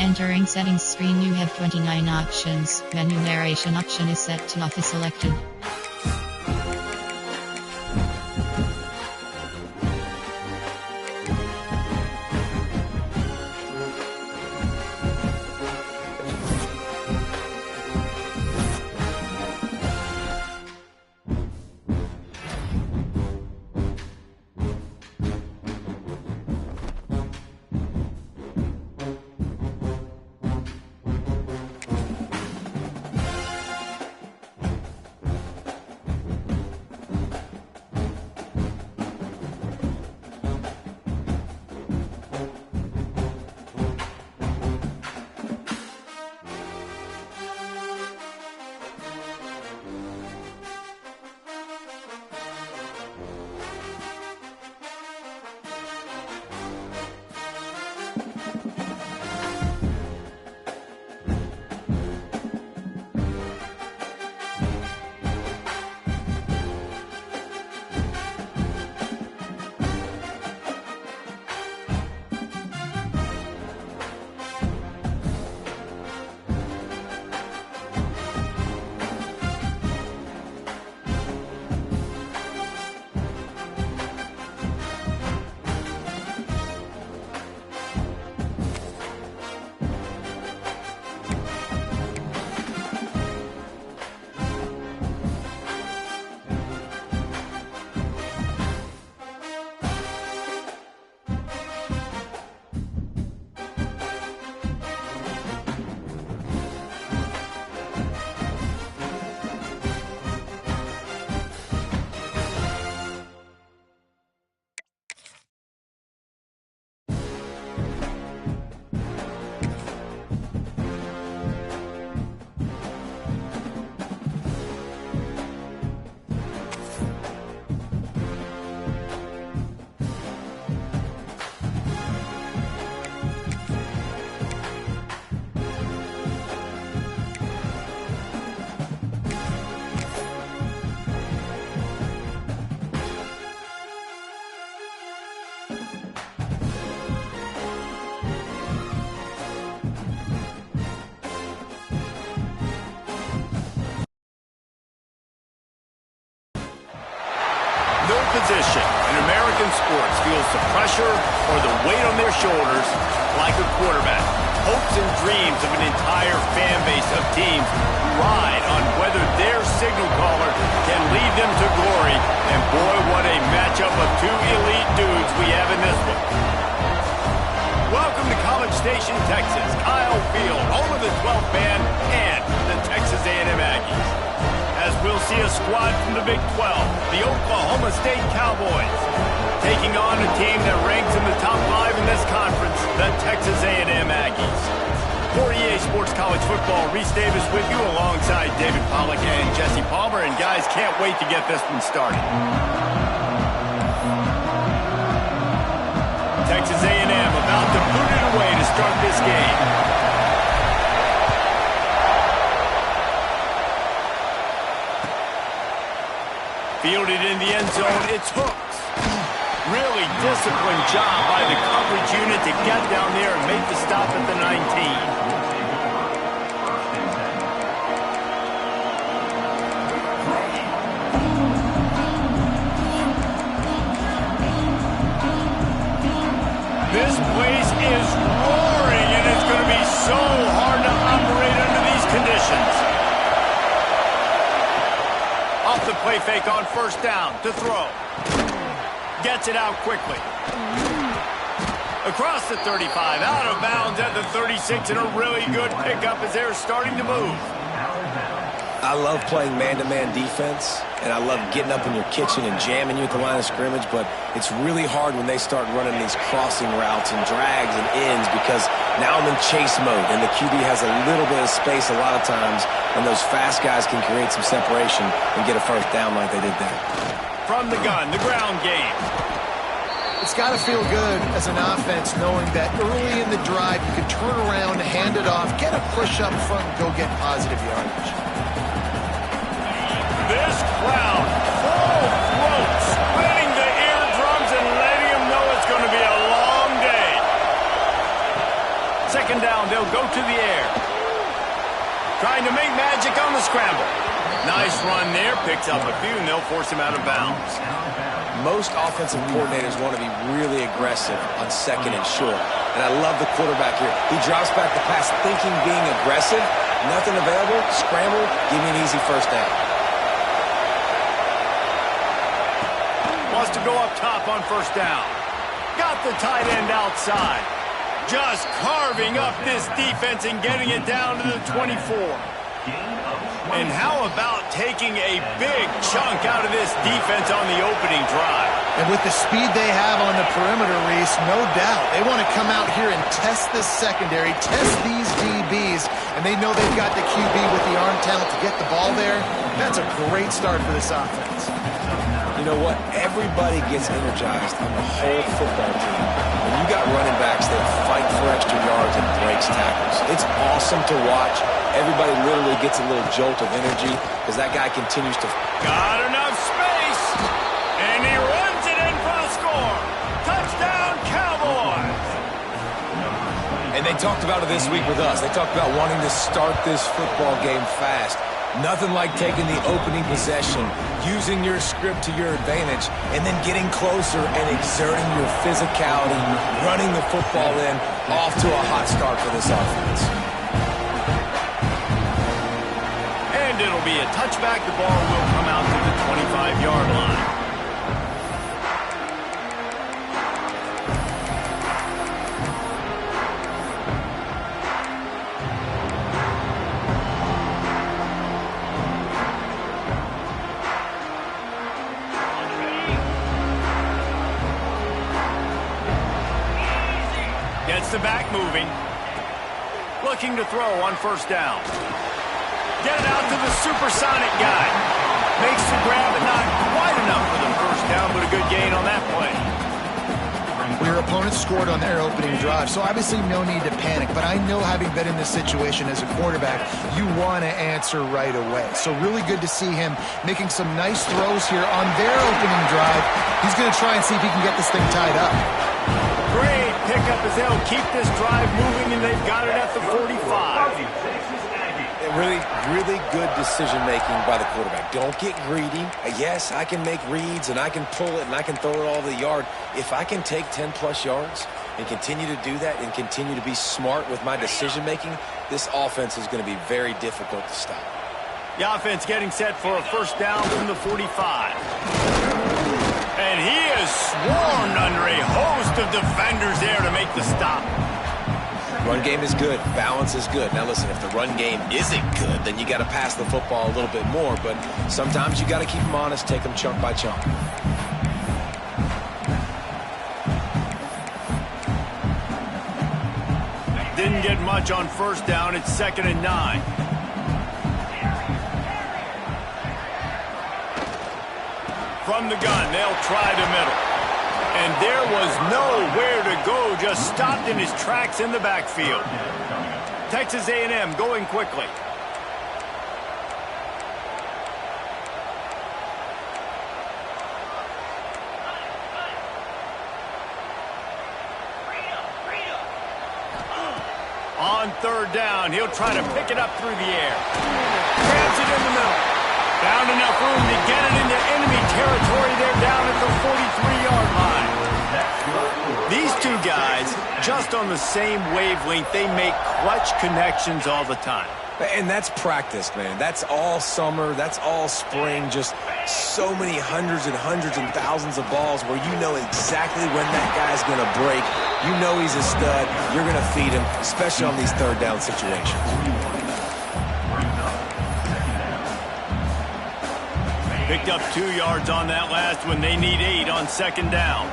Entering settings screen, you have 29 options. Menu narration option is set to off is selected. No position in American sports feels the pressure or the weight on their shoulders like a quarterback. Hopes and dreams of an entire fan base of teams ride on whether their signal caller can lead them to glory. And boy, what a matchup of two elite dudes we have in this one. Welcome to College Station, Texas. Kyle Field, home of the 12th man and the Texas A&M Aggies. As we'll see a squad from the Big 12, the Oklahoma State Cowboys, taking on a team that ranks in the top 5 in this conference, the Texas A&M Aggies. For EA Sports College Football, Reese Davis with you alongside David Pollack and Jesse Palmer. And guys, can't wait to get this one started. Texas A&M about to boot it away to start this game. Fielded in the end zone, it's hooked. Really disciplined job by the coverage unit to get down there and make the stop at the 19. This place is roaring, and it's going to be so hard to operate under these conditions. Off the play fake on first down to throw. Gets it out quickly. Across the 35, out of bounds at the 36, and a really good pickup as they're starting to move. I love playing man-to-man defense, and I love getting up in your kitchen and jamming you at the line of scrimmage, but it's really hard when they start running these crossing routes and drags and ends because now I'm in chase mode, and the QB has a little bit of space a lot of times, and those fast guys can create some separation and get a first down like they did there. From the gun, the ground game. It's got to feel good as an offense knowing that early in the drive you can turn around, hand it off, get a push up front, and go get positive yardage. This crowd, full throat, splitting the eardrums and letting them know it's going to be a long day. Second down, they'll go to the air. Trying to make magic on the scramble. Nice run there. Picks up a few, and they'll force him out of bounds. Most offensive coordinators want to be really aggressive on second and short. And I love the quarterback here. He drops back the pass thinking being aggressive. Nothing available. Scramble. Give me an easy first down. Wants to go up top on first down. Got the tight end outside. Just carving up this defense and getting it down to the 24. And how about taking a big chunk out of this defense on the opening drive? And with the speed they have on the perimeter, Reese, no doubt. They want to come out here and test this secondary, test these DBs, and they know they've got the QB with the arm talent to get the ball there. That's a great start for this offense. You know what? Everybody gets energized on the whole football team. When you got running backs that fight for extra yards and breaks tackles, it's awesome to watch. Everybody literally gets a little jolt of energy because that guy continues to... Got enough space, and he runs it in for the score. Touchdown, Cowboys! And they talked about it this week with us. They talked about wanting to start this football game fast. Nothing like taking the opening possession, using your script to your advantage, and then getting closer and exerting your physicality, running the football in, off to a hot start for this offense. And it'll be a touchback. The ball will come out to the 25-yard line. Gets the back moving. Looking to throw on first down. Get it out to the supersonic guy. Makes the grab, but not quite enough for the first down, but a good gain on that play. Your opponent scored on their opening drive, so obviously no need to panic. But I know, having been in this situation as a quarterback, you want to answer right away. So really good to see him making some nice throws here on their opening drive. He's going to try and see if he can get this thing tied up. Great pickup as they'll keep this drive moving, and they've got it at the 45. Really, really good decision-making by the quarterback. Don't get greedy. Yes, I can make reads, and I can pull it, and I can throw it all over the yard. If I can take 10-plus yards and continue to do that and continue to be smart with my decision-making, this offense is going to be very difficult to stop. The offense getting set for a first down from the 45. And he is swarmed under a host of defenders there to make the stop. Run game is good. Balance is good. Now listen, if the run game isn't good, then you got to pass the football a little bit more. But sometimes you got to keep them honest, take them chunk by chunk. Didn't get much on first down. It's 2nd and 9. From the gun, they'll try the middle. And there was nowhere to go, just stopped in his tracks in the backfield. Texas A&M going quickly. On third down, he'll try to pick it up through the air. Grabs it in the middle. Found enough room to get it into enemy territory. They're down at the 43-yard line. These two guys, just on the same wavelength, they make clutch connections all the time. And that's practice, man. That's all summer. That's all spring. Just so many hundreds and thousands of balls where you know exactly when that guy's going to break. You know he's a stud. You're going to feed him, especially on these third down situations. Picked up 2 yards on that last one. They need 8 on second down.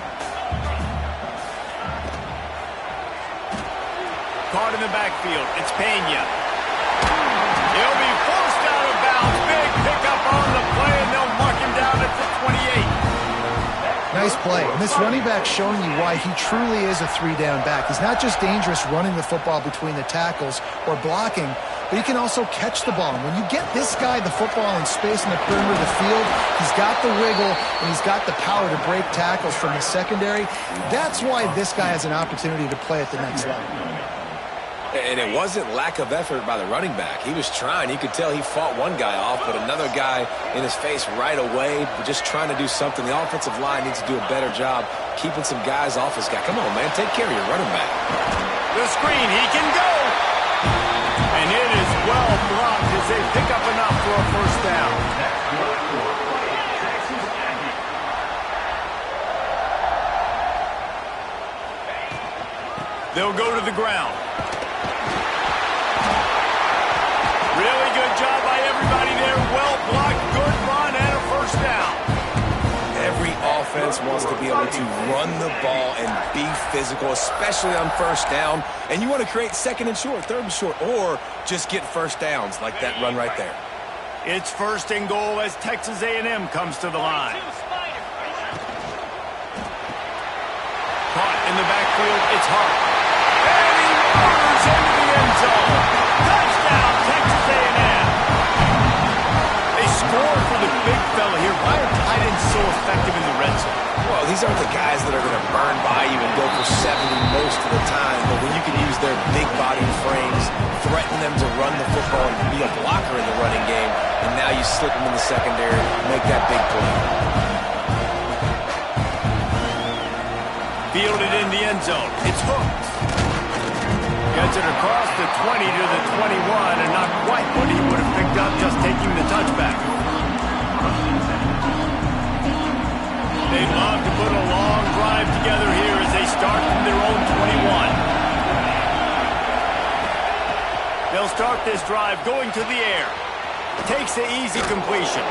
Caught in the backfield. It's Pena. He'll be forced out of bounds. Big pickup on the play, and they'll mark him down at the 28. Nice play. And this running back showing you why he truly is a three-down back. He's not just dangerous running the football between the tackles or blocking, but he can also catch the ball. And when you get this guy the football in space in the perimeter of the field, he's got the wiggle and he's got the power to break tackles from the secondary. That's why this guy has an opportunity to play at the next level. And it wasn't lack of effort by the running back. He was trying. You could tell he fought one guy off, but another guy in his face right away, just trying to do something. The offensive line needs to do a better job keeping some guys off his guy. Come on, man. Take care of your running back. The screen. He can go. And it is well blocked as they pick up enough for a first down. They'll go to the ground. Really good job by everybody there. Well blocked, good run, and a first down. Every offense wants to be able to run the ball and be physical, especially on first down. And you want to create second and short, third and short, or just get first downs like that run right there. It's first and goal as Texas A&M comes to the line. Caught in the backfield, it's Hart. And he murders into the end zone. Touchdown, Texas A&M. They score for the big fella here. Why are tight ends so effective in the red zone? Well, these aren't the guys that are going to burn by you and go for 70 most of the time, but when you can use their big body frames, threaten them to run the football and be a blocker in the running game, and now you slip them in the secondary, make that big play. Fielded in the end zone. It's hooked. Gets it across the 20 to the 21, and not quite what he would have picked up just taking the touchback. They'd love to put a long drive together here as they start from their own 21. They'll start this drive going to the air. Takes the easy completion.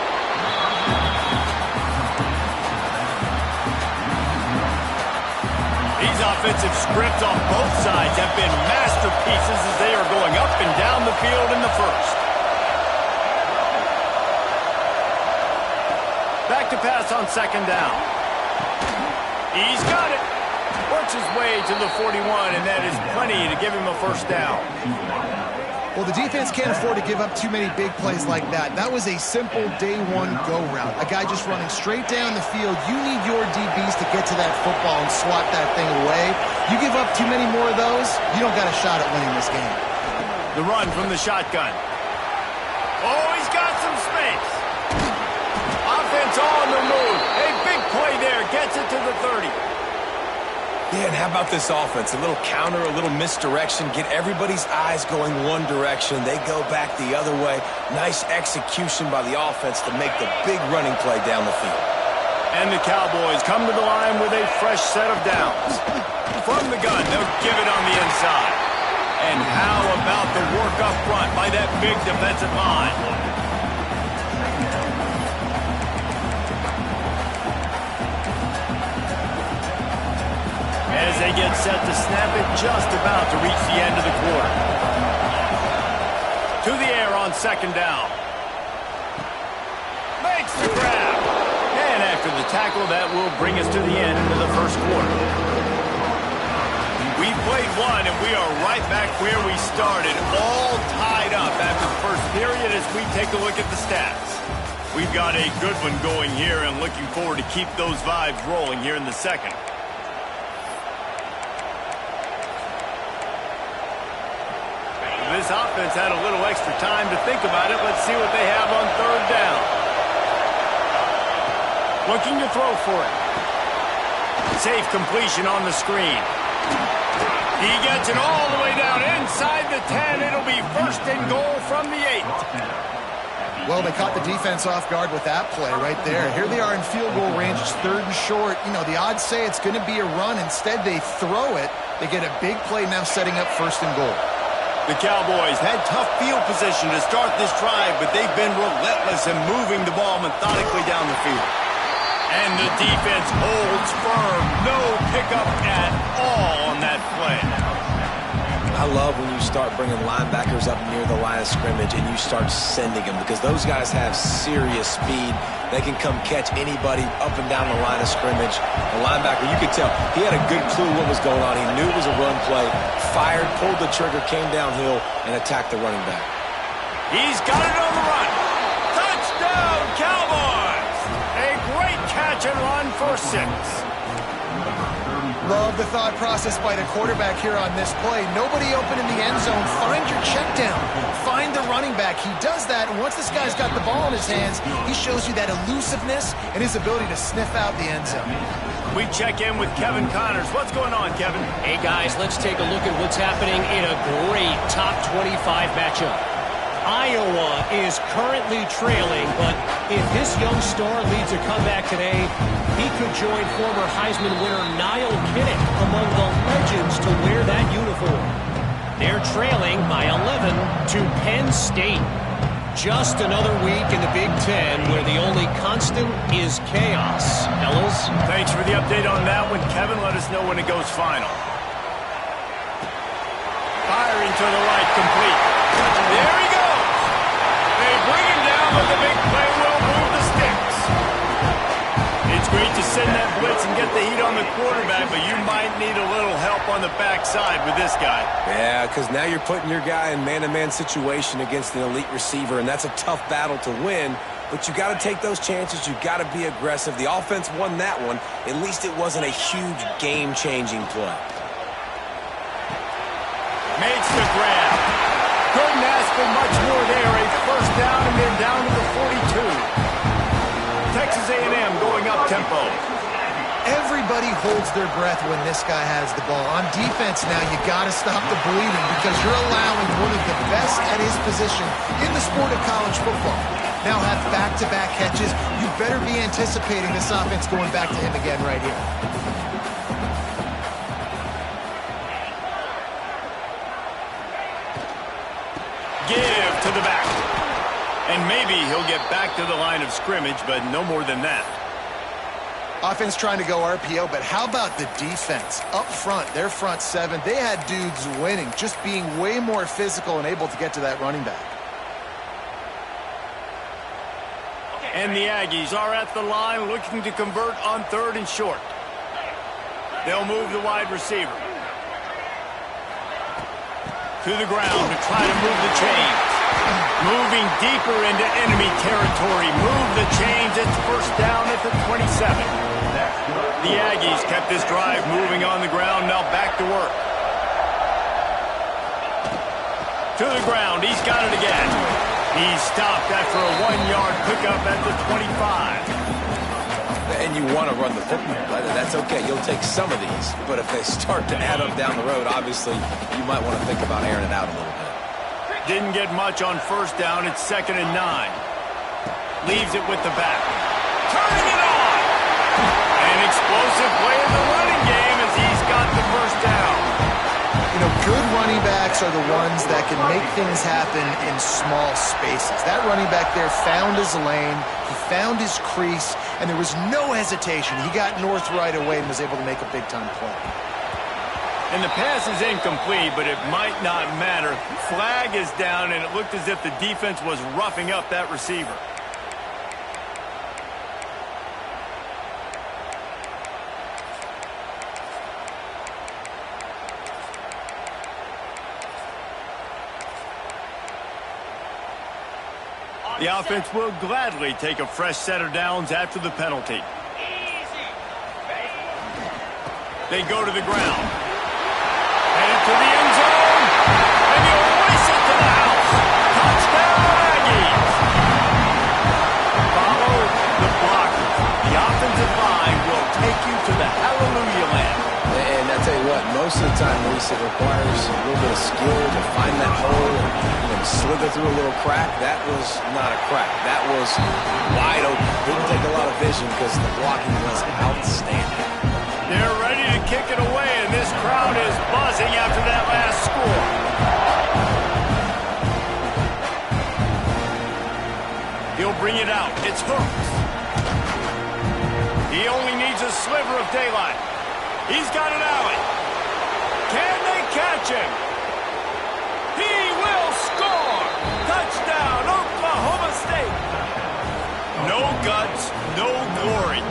These offensive scripts on both sides have been masterpieces as they are going up and down the field in the first. Back to pass on second down. He's got it. Works his way to the 41, and that is plenty to give him a first down. Well, the defense can't afford to give up too many big plays like that. That was a simple day one go route. A guy just running straight down the field. You need your DBs to get to that football and swat that thing away. You give up too many more of those, you don't got a shot at winning this game. The run from the shotgun. Oh, he's got some space. Offense on the move. A big play there. Gets it to the 30. Yeah, and how about this offense? A little counter, a little misdirection, get everybody's eyes going one direction. They go back the other way. Nice execution by the offense to make the big running play down the field. And the Cowboys come to the line with a fresh set of downs. From the gun, they'll give it on the inside. And how about the work up front by that big defensive line? As they get set to snap it, just about to reach the end of the quarter. To the air on second down. Makes the grab. And after the tackle, that will bring us to the end of the first quarter. We played one, and we are right back where we started, all tied up after the first period as we take a look at the stats. We've got a good one going here, and looking forward to keep those vibes rolling here in the second. This offense had a little extra time to think about it. Let's see what they have on third down. Looking to throw for it. Safe completion on the screen. He gets it all the way down inside the 10. It'll be first and goal from the 8. Well, they caught the defense off guard with that play right there. Here they are in field goal range. It's third and short. You know, the odds say it's going to be a run. Instead, they throw it. They get a big play now setting up first and goal. The Cowboys had tough field position to start this drive, but they've been relentless in moving the ball methodically down the field. And the defense holds firm. No pickup at all on that play. I love when you start bringing linebackers up near the line of scrimmage and you start sending them because those guys have serious speed. They can come catch anybody up and down the line of scrimmage. The linebacker, you could tell, he had a good clue what was going on. He knew it was a run play, fired, pulled the trigger, came downhill, and attacked the running back. He's got it on the run. Touchdown, Cowboys! A great catch and run for 6. Love the thought process by the quarterback here on this play. Nobody open in the end zone. Find your check down. Find the running back. He does that, and once this guy's got the ball in his hands, he shows you that elusiveness and his ability to sniff out the end zone. We check in with Kevin Connors. What's going on, Kevin? Hey, guys, let's take a look at what's happening in a great top 25 matchup. Iowa is currently trailing, but if this young star leads a comeback today, he could join former Heisman winner Niall Kinnick among the legends to wear that uniform. They're trailing by 11 to Penn State. Just another week in the Big Ten where the only constant is chaos. Fellas? Thanks for the update on that one, Kevin. Let us know when it goes final. Firing to the right, complete. There he goes. They bring him down, but the big play will move the sticks. It's great to send that blitz and get the heat on the quarterback, but you might need a little help on the backside with this guy. Yeah, because now you're putting your guy in man-to-man situation against an elite receiver, and that's a tough battle to win. But you got to take those chances. You got to be aggressive. The offense won that one. At least it wasn't a huge game-changing play. Makes the grab. Couldn't ask for much more there. A first down, and they're down to the 42. Texas A&M going up tempo. Everybody holds their breath when this guy has the ball. On defense now, you got to stop the bleeding because you're allowing one of the best at his position in the sport of college football. Now have back-to-back catches. You better be anticipating this offense going back to him again right here. Give to the back. And maybe he'll get back to the line of scrimmage, but no more than that. Offense trying to go RPO, but how about the defense? Up front, their front seven, they had dudes winning, just being way more physical and able to get to that running back. And the Aggies are at the line looking to convert on 3rd and short. They'll move the wide receiver to the ground to try to move the chains. Moving deeper into enemy territory. Move the chains. It's first down at the 27. The Aggies kept this drive moving on the ground. Now back to work. To the ground. He's got it again. He's stopped after a 1-yard pickup at the 25. And you want to run the football. That's okay. You'll take some of these. But if they start to add up down the road, obviously, you might want to think about airing it out a little bit. Didn't get much on first down. It's 2nd and 9. Leaves it with the back. Turning it on! An explosive play in the running game as he's got the first down. You know, good running backs are the ones that can make things happen in small spaces. That running back there found his lane, he found his crease, and there was no hesitation. He got north right away and was able to make a big-time play. And the pass is incomplete, but it might not matter. Flag is down, and it looked as if the defense was roughing up that receiver. The offense will gladly take a fresh set of downs after the penalty. They go to the ground. Headed to the end zone. And he'll race it to the house. Touchdown, Aggies. Follow the blockers. The offensive line will take you to the hallelujah land. And I tell you what, most of the time, Reese, it requires a little bit of skill to find that hole and slither through a little crack. That was not a crack. That was wide open. Didn't take a lot of vision because the blocking was outstanding. They're ready to kick it away, and this crowd is buzzing after that last score. He'll bring it out. It's Hooks. He only needs a sliver of daylight. He's got an alley. Can they catch him? He will score! Touchdown, Oklahoma State! No guts, no glory.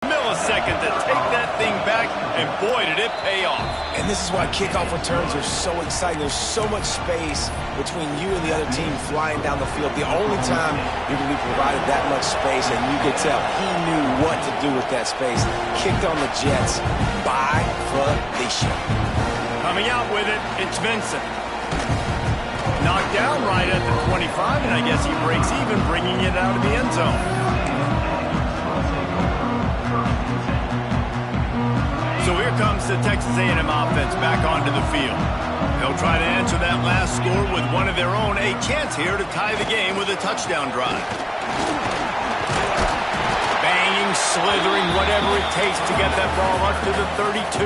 Millisecond to take that thing back And boy, did it pay off. And this is why kickoff returns are so exciting. There's so much space between you and the other team flying down the field. The only time you're going to be provided that much space, and you could tell he knew what to do with that space. Kicked on the Jets by Felicia. Coming out with it, it's Vincent. Knocked down right at the 25, and I guess he breaks even, bringing it out of the end zone. So here comes the Texas A&M offense back onto the field. They'll try to answer that last score with one of their own. A chance here to tie the game with a touchdown drive. Banging, slithering, whatever it takes to get that ball up to the 32.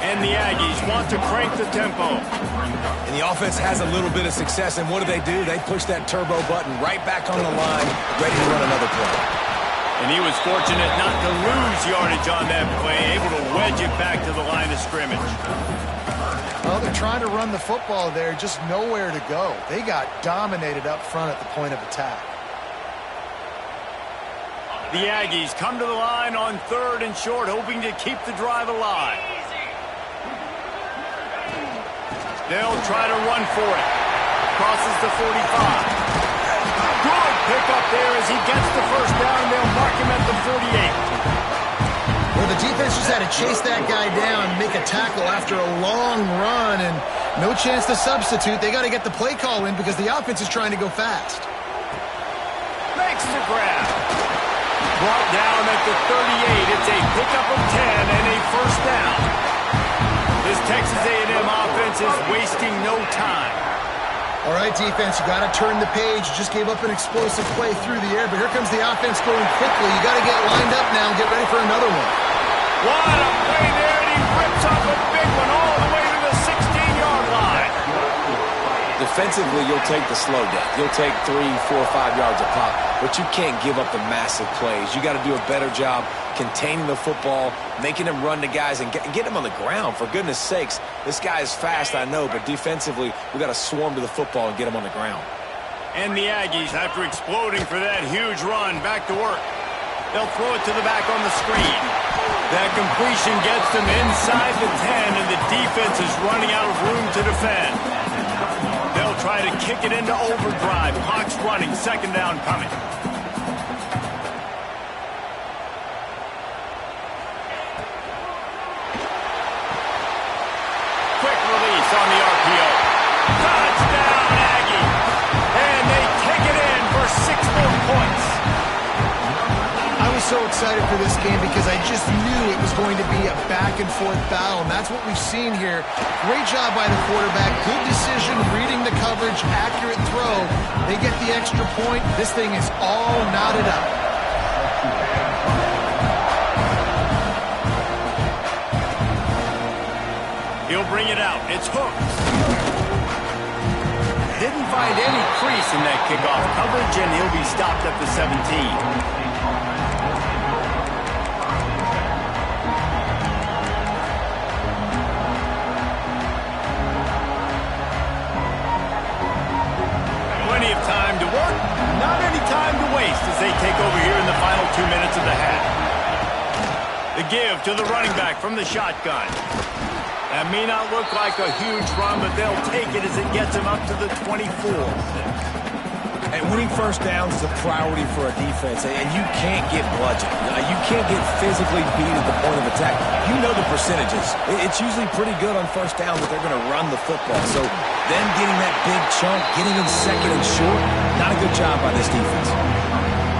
And the Aggies want to crank the tempo. And the offense has a little bit of success, and what do? They push that turbo button right back on the line, ready to run another play. And he was fortunate not to lose yardage on that play, able to wedge it back to the line of scrimmage. Well, they're trying to run the football there, just nowhere to go. They got dominated up front at the point of attack. The Aggies come to the line on 3rd and short, hoping to keep the drive alive. They'll try to run for it. Crosses the 45. Good pick up there as he gets the first down. They'll mark him at the 48. Well, the defense just had to chase that guy down, make a tackle after a long run, and no chance to substitute. They got to get the play call in because the offense is trying to go fast. Makes the grab. Brought down at the 38. It's a pickup of 10 and a first down. This Texas A&M offense is wasting no time. All right, defense, you got to turn the page. You just gave up an explosive play through the air, but here comes the offense going quickly. You got to get lined up now and get ready for another one. What a play there, and he rips off a big one all the way to the 16-yard line. Defensively, you'll take the slow down. You'll take 3, 4, 5 yards a pop, but you can't give up the massive plays. You got to do a better job containing the football, making them run to guys, and get them on the ground. For goodness sakes, this guy is fast, I know, but defensively, we got to swarm to the football and get him on the ground. And the Aggies, after exploding for that huge run, back to work. They'll throw it to the back on the screen. That completion gets them inside the 10, and the defense is running out of room to defend. They'll try to kick it into overdrive. Clock's running, 2nd down coming. On the RPO. Touchdown, Aggie. And they take it in for 6 more points. I was so excited for this game because I just knew it was going to be a back-and-forth battle, and that's what we've seen here. Great job by the quarterback. Good decision, reading the coverage, accurate throw. They get the extra point. This thing is all knotted up. He'll bring it out. It's hooked. Didn't find any crease in that kickoff coverage, and he'll be stopped at the 17. Plenty of time to work, not any time to waste as they take over here in the final 2 minutes of the half. The give to the running back from the shotgun. That may not look like a huge run, but they'll take it as it gets them up to the 24. And winning first downs is a priority for a defense, and you can't get bludgeoned. You can't get physically beat at the point of attack. You know the percentages. It's usually pretty good on first down that they're going to run the football. So them getting that big chunk, getting in 2nd and short, not a good job by this defense.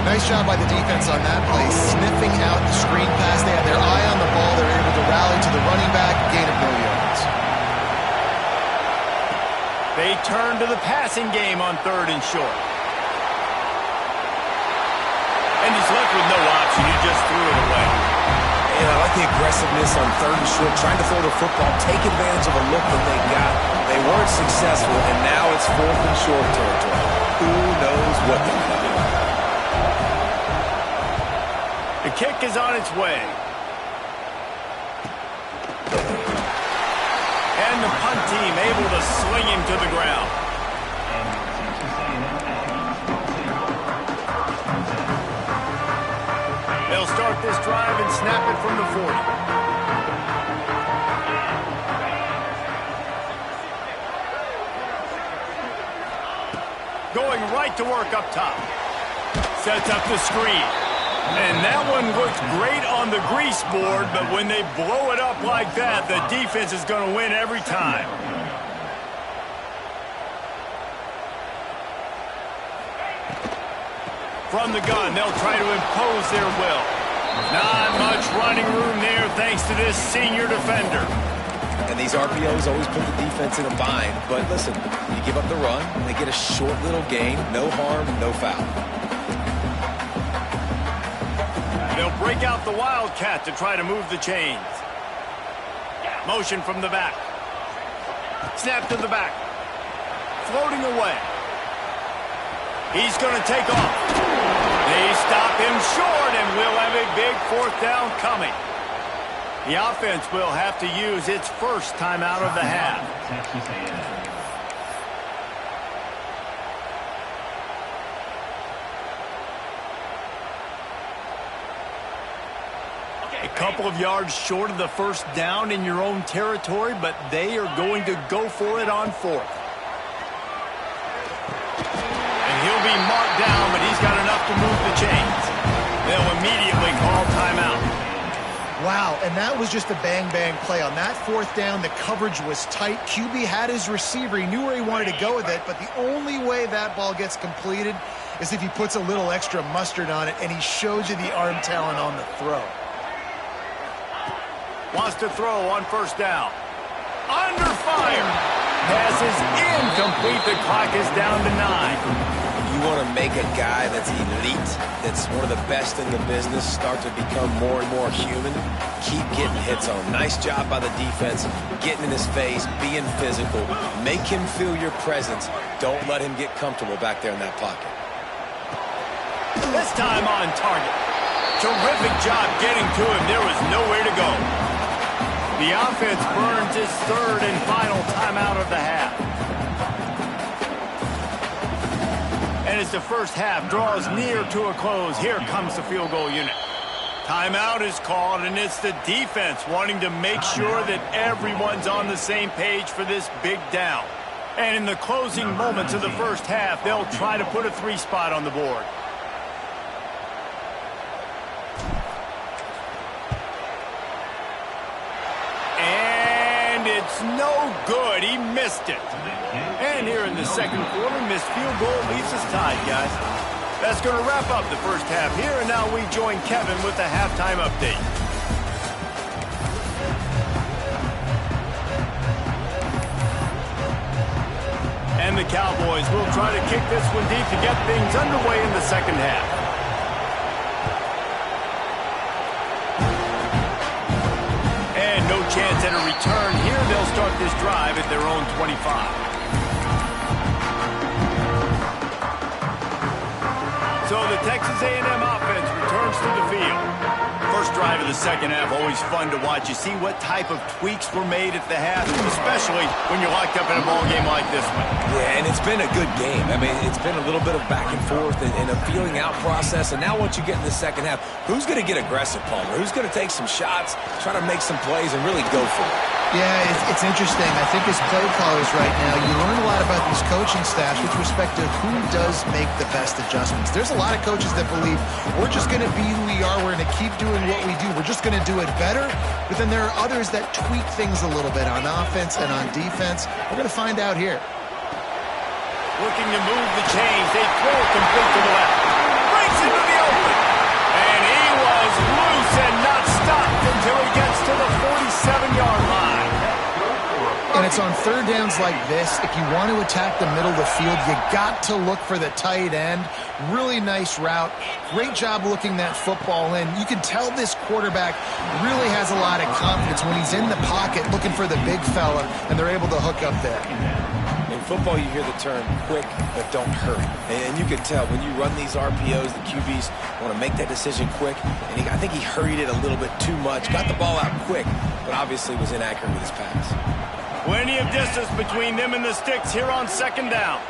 Nice job by the defense on that play, sniffing out the screen pass. They had their eye on the ball. They were able to rally to the running back, gain of no yards. They turn to the passing game on 3rd and short. And he's left with no option. He just threw it away. And I like the aggressiveness on 3rd and short, trying to throw the football, take advantage of a look that they got. They weren't successful, and now it's 4th and short territory. Who knows what they're going to do? The kick is on its way. And the punt team able to sling him to the ground. They'll start this drive and snap it from the 40. going right to work up top. Sets up the screen. And that one looks great on the grease board, but when they blow it up like that, the defense is going to win every time. From the gun, they'll try to impose their will. Not much running room there thanks to this senior defender. And these RPOs always put the defense in a bind. But listen, you give up the run, they get a short little gain, no harm, no foul. They'll break out the Wildcat to try to move the chains. Motion from the back. Snap to the back. Floating away. He's going to take off. They stop him short, and we'll have a big fourth down coming. The offense will have to use its first timeout of the half. A couple of yards short of the first down in your own territory, but they are going to go for it on fourth. He'll be marked down, but he's got enough to move the chains. They'll immediately call timeout. Wow, and that was just a bang-bang play. On that fourth down, the coverage was tight. QB had his receiver. He knew where he wanted to go with it, but the only way that ball gets completed is if he puts a little extra mustard on it, and he shows you the arm talent on the throw. Wants to throw on first down. Under fire. Pass is incomplete. The clock is down to 9. You want to make a guy that's elite, that's one of the best in the business, start to become more and more human, keep getting hits on him. Nice job by the defense, getting in his face, being physical. Make him feel your presence. Don't let him get comfortable back there in that pocket. This time on target. Terrific job getting to him. There was nowhere to go. The offense burns its third and final timeout of the half. And as the first half draws near to a close, here comes the field goal unit. Timeout is called, and it's the defense wanting to make sure that everyone's on the same page for this big down. And in the closing moments of the first half, they'll try to put a 3-spot on the board. And it's no good. He missed it. And here in the second quarter, missed field goal leaves us tied, guys. That's going to wrap up the first half here, and now we join Kevin with the halftime update. And the Cowboys will try to kick this one deep to get things underway in the second half. And no chance at a return here. They'll start this drive at their own 25. So the Texas A&M offense returns to the field. First drive of the second half, always fun to watch. You see what type of tweaks were made at the half, especially when you're locked up in a ball game like this one. Yeah, and it's been a good game. I mean, it's been a little bit of back and forth and a feeling out process. And now once you get in the second half, who's going to get aggressive, Palmer? Who's going to take some shots, try to make some plays, and really go for it? Yeah, it's interesting. I think as play callers right now, you learn a lot about these coaching staffs with respect to who does make the best adjustments. There's a lot of coaches that believe we're just going to be who we are. We're going to keep doing what we do. We're just going to do it better. But then there are others that tweak things a little bit on offense and on defense. We're going to find out here. Looking to move the chains. They throw it complete to the left. Breaks into the open. And he was loose and not stopped until he gets to the 47-yard line. And it's on third downs like this. If you want to attack the middle of the field, you got to look for the tight end. Really nice route. Great job looking that football in. You can tell this quarterback really has a lot of confidence when he's in the pocket looking for the big fella, and they're able to hook up there. In football, you hear the term quick, but don't hurry. And you can tell when you run these RPOs, the QBs want to make that decision quick. And I think he hurried it a little bit too much, got the ball out quick, but obviously was inaccurate with his pass. Plenty of distance between them and the sticks here on second down.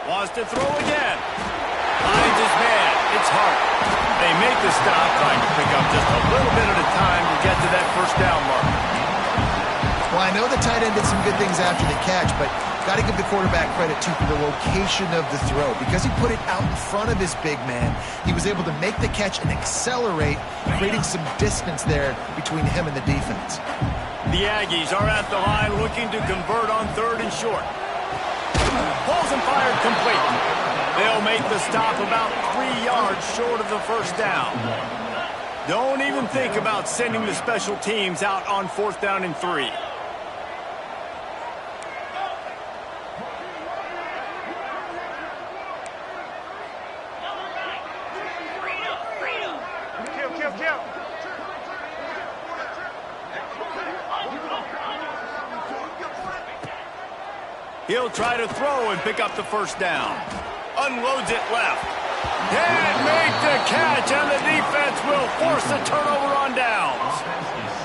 Wants to throw again. Finds his man. It's Hart. They make the stop, trying to pick up just a little bit at a time to get to that first down mark. Well, I know the tight end did some good things after the catch, but Got to give the quarterback credit, too, for the location of the throw. Because he put it out in front of his big man, he was able to make the catch and accelerate, creating some distance there between him and the defense. The Aggies are at the line looking to convert on 3rd and short. Balls and fired complete. They'll make the stop about 3 yards short of the first down. Don't even think about sending the special teams out on 4th down and 3. He'll try to throw and pick up the first down. Unloads it left. Can't make the catch, and the defense will force a turnover on downs.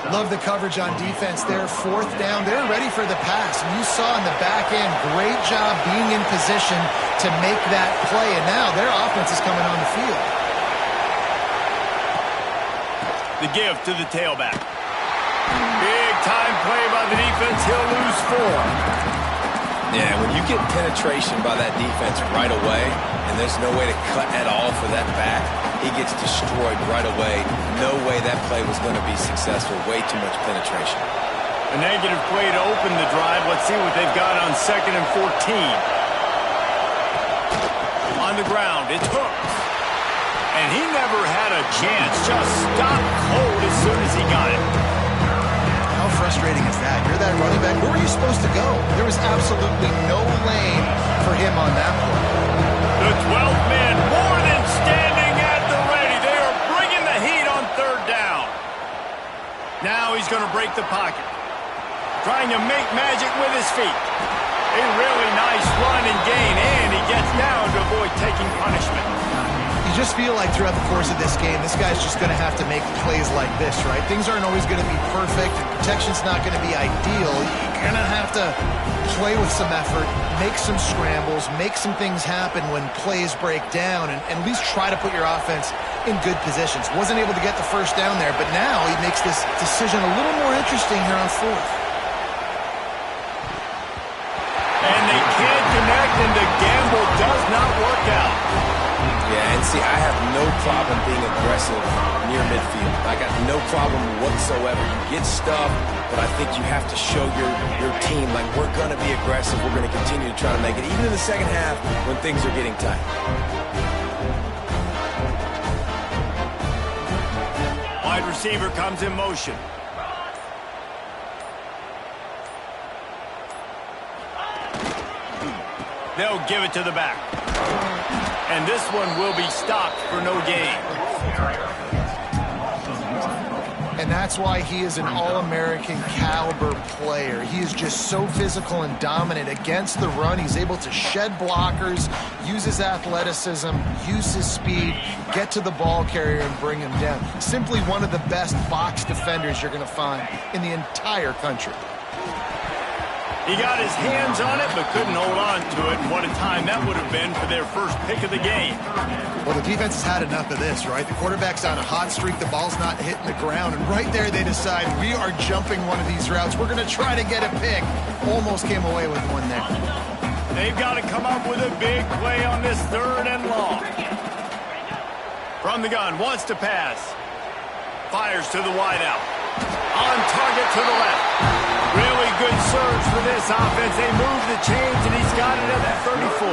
Love the coverage on defense there. 4th down. They're ready for the pass. And you saw in the back end, great job being in position to make that play. And now their offense is coming on the field. The give to the tailback. Big time play by the defense. He'll lose 4. Yeah, when you get penetration by that defense right away, and there's no way to cut at all for that back, he gets destroyed right away. No way that play was going to be successful. Way too much penetration. A negative play to open the drive. Let's see what they've got on 2nd and 14. On the ground, it's Hooks. And he never had a chance. Just stopped cold as soon as he got it. How frustrating is that? You're that running back. Where were you supposed to go? There was absolutely no lane for him on that play. The 12th man more than standing at the ready. They are bringing the heat on 3rd down. Now he's going to break the pocket. Trying to make magic with his feet. A really nice run and gain, and he gets down to avoid taking punishment. You just feel like throughout the course of this game, this guy's just going to have to make plays like this, right? Things aren't always going to be perfect, and protection's not going to be ideal. You're going to have to play with some effort, make some scrambles, make some things happen when plays break down, and at least try to put your offense in good positions. Wasn't able to get the first down there, but now he makes this decision a little more interesting here on 4th. And they can't connect, and the gamble does not work out. Yeah, and see, I have no problem being aggressive near midfield. I got no problem whatsoever. You get stuff, but I think you have to show your team, like, we're going to be aggressive. We're going to continue to try to make it, even in the second half when things are getting tight. Wide receiver comes in motion. They'll give it to the back. And this one will be stopped for no gain. And that's why he is an All-American caliber player. He is just so physical and dominant against the run. He's able to shed blockers, use his athleticism, use his speed, get to the ball carrier and bring him down. Simply one of the best box defenders you're going to find in the entire country. He got his hands on it, but couldn't hold on to it. And what a time that would have been for their first pick of the game. Well, the defense has had enough of this, right? The quarterback's on a hot streak. The ball's not hitting the ground. And right there, they decide, we are jumping one of these routes. We're going to try to get a pick. Almost came away with one there. They've got to come up with a big play on this 3rd and long. From the gun, wants to pass. Fires to the wideout. On target to the left. Really good surge for this offense. They move the chains, and he's got it at the 34.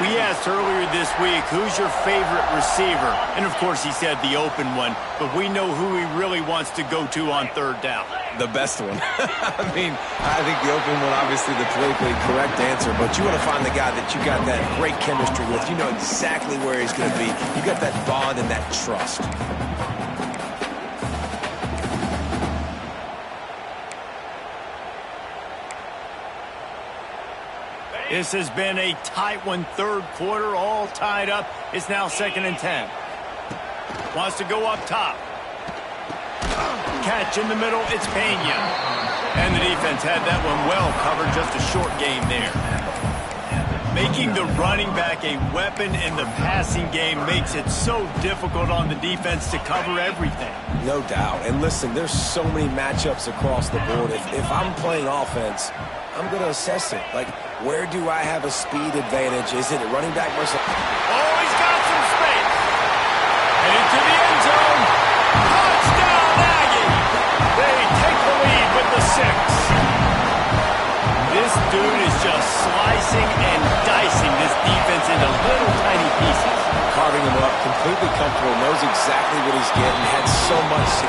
We asked earlier this week, who's your favorite receiver? And, of course, he said the open one, but we know who he really wants to go to on 3rd down. The best one. I mean, I think the open one, obviously the politically correct answer, but you want to find the guy that you got that great chemistry with. You know exactly where he's going to be. You got that bond and that trust. This has been a tight one, 3rd quarter, all tied up. It's now 2nd and 10. Wants to go up top. Catch in the middle, it's Pena. And the defense had that one well covered, just a short game there. Making the running back a weapon in the passing game makes it so difficult on the defense to cover everything. No doubt. And listen, there's so many matchups across the board. If I'm playing offense, I'm going to assess it. Like, where do I have a speed advantage? Is it a running back versus... Oh, he's got some space. And into the end zone. Touchdown, Aggie. They take the lead with the 6. This dude is just slicing and dicing this defense into little tiny pieces. Carving him up, completely comfortable, knows exactly what he's getting, had so much success.